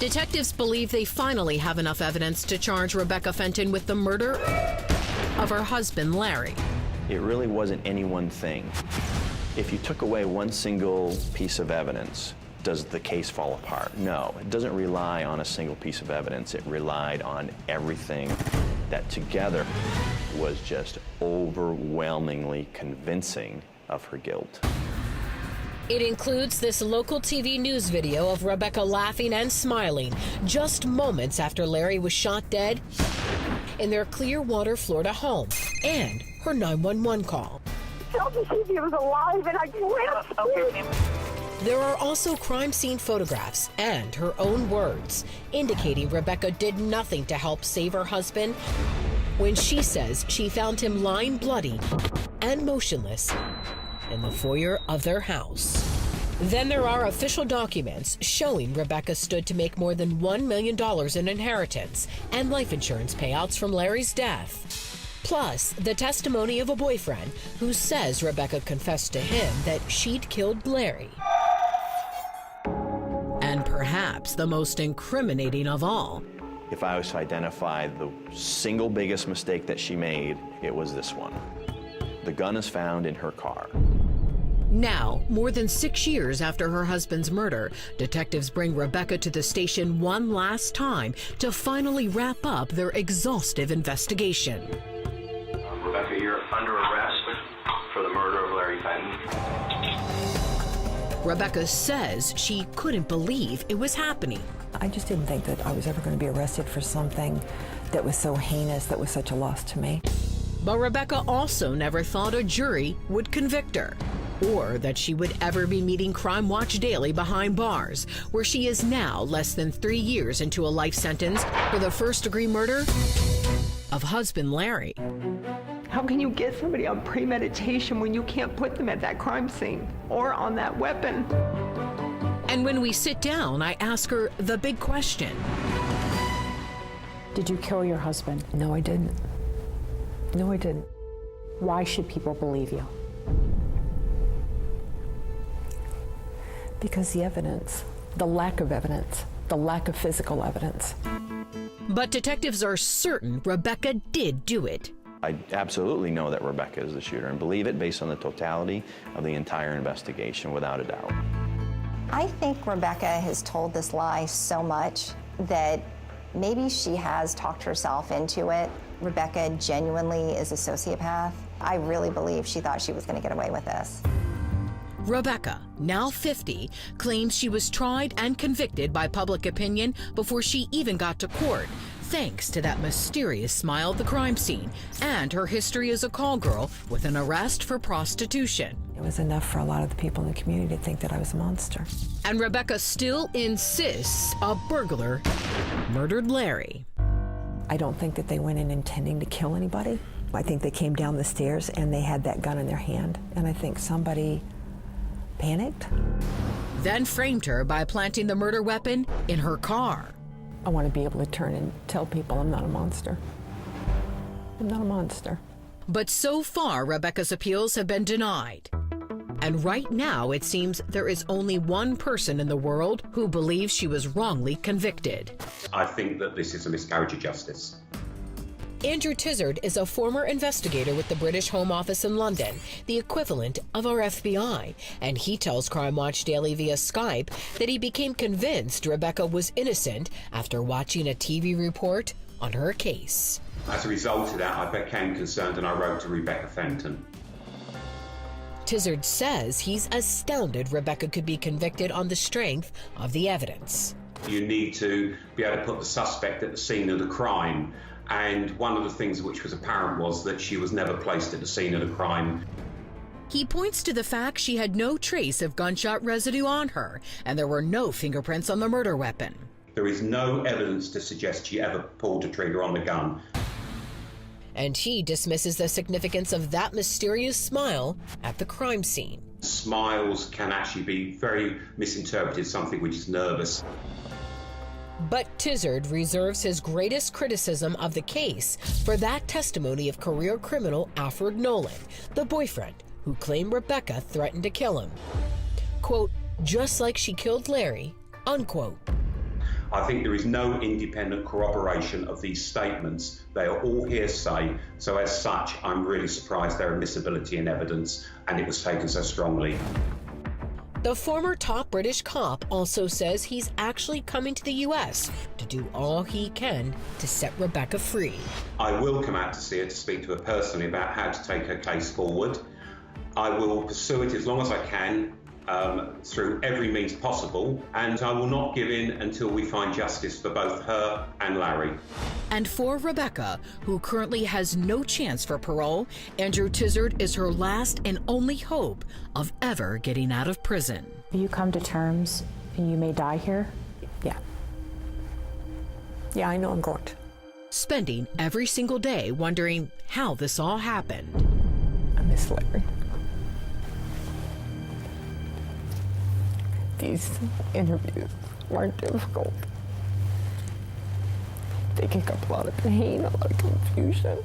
Detectives believe they finally have enough evidence to charge Rebecca Fenton with the murder of her husband, Larry. It really wasn't any one thing. If you took away one single piece of evidence, does the case fall apart? No, it doesn't rely on a single piece of evidence. It relied on everything that together was just overwhelmingly convincing of her guilt. It includes this local TV news video of Rebecca laughing and smiling just moments after Larry was shot dead in their Clearwater, Florida home, and her 911 call. Tell me if he was alive and I can win. There are also crime scene photographs and her own words indicating Rebecca did nothing to help save her husband when she says she found him lying bloody and motionless in the foyer of their house. Then there are official documents showing Rebecca stood to make more than $1 million in inheritance and life insurance payouts from Larry's death. Plus, the testimony of a boyfriend who says Rebecca confessed to him that she'd killed Larry. And perhaps the most incriminating of all, If I was to identify the single biggest mistake that she made, it was this one. The gun is found in her car. now, more than 6 years after her husband's murder, detectives bring Rebecca to the station one last time to finally wrap up their exhaustive investigation. Rebecca, you're under arrest for the murder of Larry Fenton. Rebecca says she couldn't believe it was happening. I just didn't think that I was ever going to be arrested for something that was so heinous, that was such a loss to me. But Rebecca also never thought a jury would convict her, or that she would ever be meeting Crime Watch Daily behind bars, where she is now less than 3 years into a life sentence for the first-degree murder of husband Larry. How can you get somebody on premeditation when you can't put them at that crime scene or on that weapon? And when we sit down, I ask her the big question. Did you kill your husband? No, I didn't. No, I didn't. Why should people believe you? Because the evidence, the lack of evidence, the lack of physical evidence. But detectives are certain Rebecca did do it. I absolutely know that Rebecca is the shooter and believe it based on the totality of the entire investigation, without a doubt. I think Rebecca has told this lie so much that maybe she has talked herself into it. Rebecca genuinely is a sociopath. I really believe she thought she was going to get away with this. Rebecca, now 50, claims she was tried and convicted by public opinion before she even got to court, thanks to that mysterious smile at the crime scene and her history as a call girl with an arrest for prostitution. It was enough for a lot of the people in the community to think that I was a monster. And Rebecca still insists a burglar murdered Larry. I don't think that they went in intending to kill anybody. I think they came down the stairs and they had that gun in their hand, and I think somebody panicked. Then framed her by planting the murder weapon in her car. I want to be able to turn and tell people I'm not a monster. I'm not a monster. But so far, Rebecca's appeals have been denied. And right now, it seems there is only one person in the world who believes she was wrongly convicted. I think that this is a miscarriage of justice. Andrew Tizard is a former investigator with the British Home Office in London, the equivalent of our FBI, and he tells Crime Watch Daily via Skype that he became convinced Rebecca was innocent after watching a TV report on her case. As a result of that, I became concerned and I wrote to Rebecca Fenton. Tizard says he's astounded Rebecca could be convicted on the strength of the evidence. You need to be able to put the suspect at the scene of the crime. And one of the things which was apparent was that she was never placed at the scene of the crime. He points to the fact she had no trace of gunshot residue on her, and there were no fingerprints on the murder weapon. There is no evidence to suggest she ever pulled a trigger on the gun. And he dismisses the significance of that mysterious smile at the crime scene. Smiles can actually be very misinterpreted as something which is nervous. But Tizard reserves his greatest criticism of the case for that testimony of career criminal Alfred Nolan, the boyfriend who claimed Rebecca threatened to kill him. Quote, just like she killed Larry, unquote. I think there is no independent corroboration of these statements. They are all hearsay. So as such, I'm really surprised their admissibility in evidence and it was taken so strongly. The former top British cop also says he's actually coming to the U.S. to do all he can to set Rebecca free. I will come out to see her to speak to her personally about how to take her case forward. I will pursue it as long as I can through every means possible, and I will not give in until we find justice for both her and Larry. And for Rebecca, who currently has no chance for parole, Andrew Tizard is her last and only hope of ever getting out of prison. You come to terms and you may die here? Yeah. Yeah, I know I'm going to. Spending every single day wondering how this all happened. I miss Larry. These interviews weren't difficult. They kick up a lot of pain, a lot of confusion.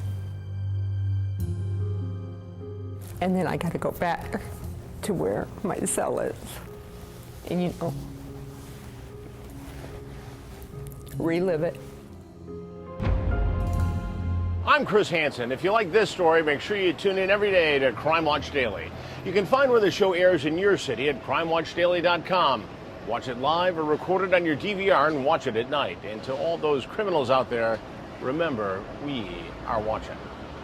And then I got to go back to where my cell is. And, you know, relive it. I'm Chris Hansen. If you like this story, make sure you tune in every day to Crime Watch Daily. You can find where the show airs in your city at crimewatchdaily.com. Watch it live or record it on your DVR and watch it at night. And to all those criminals out there, remember, we are watching.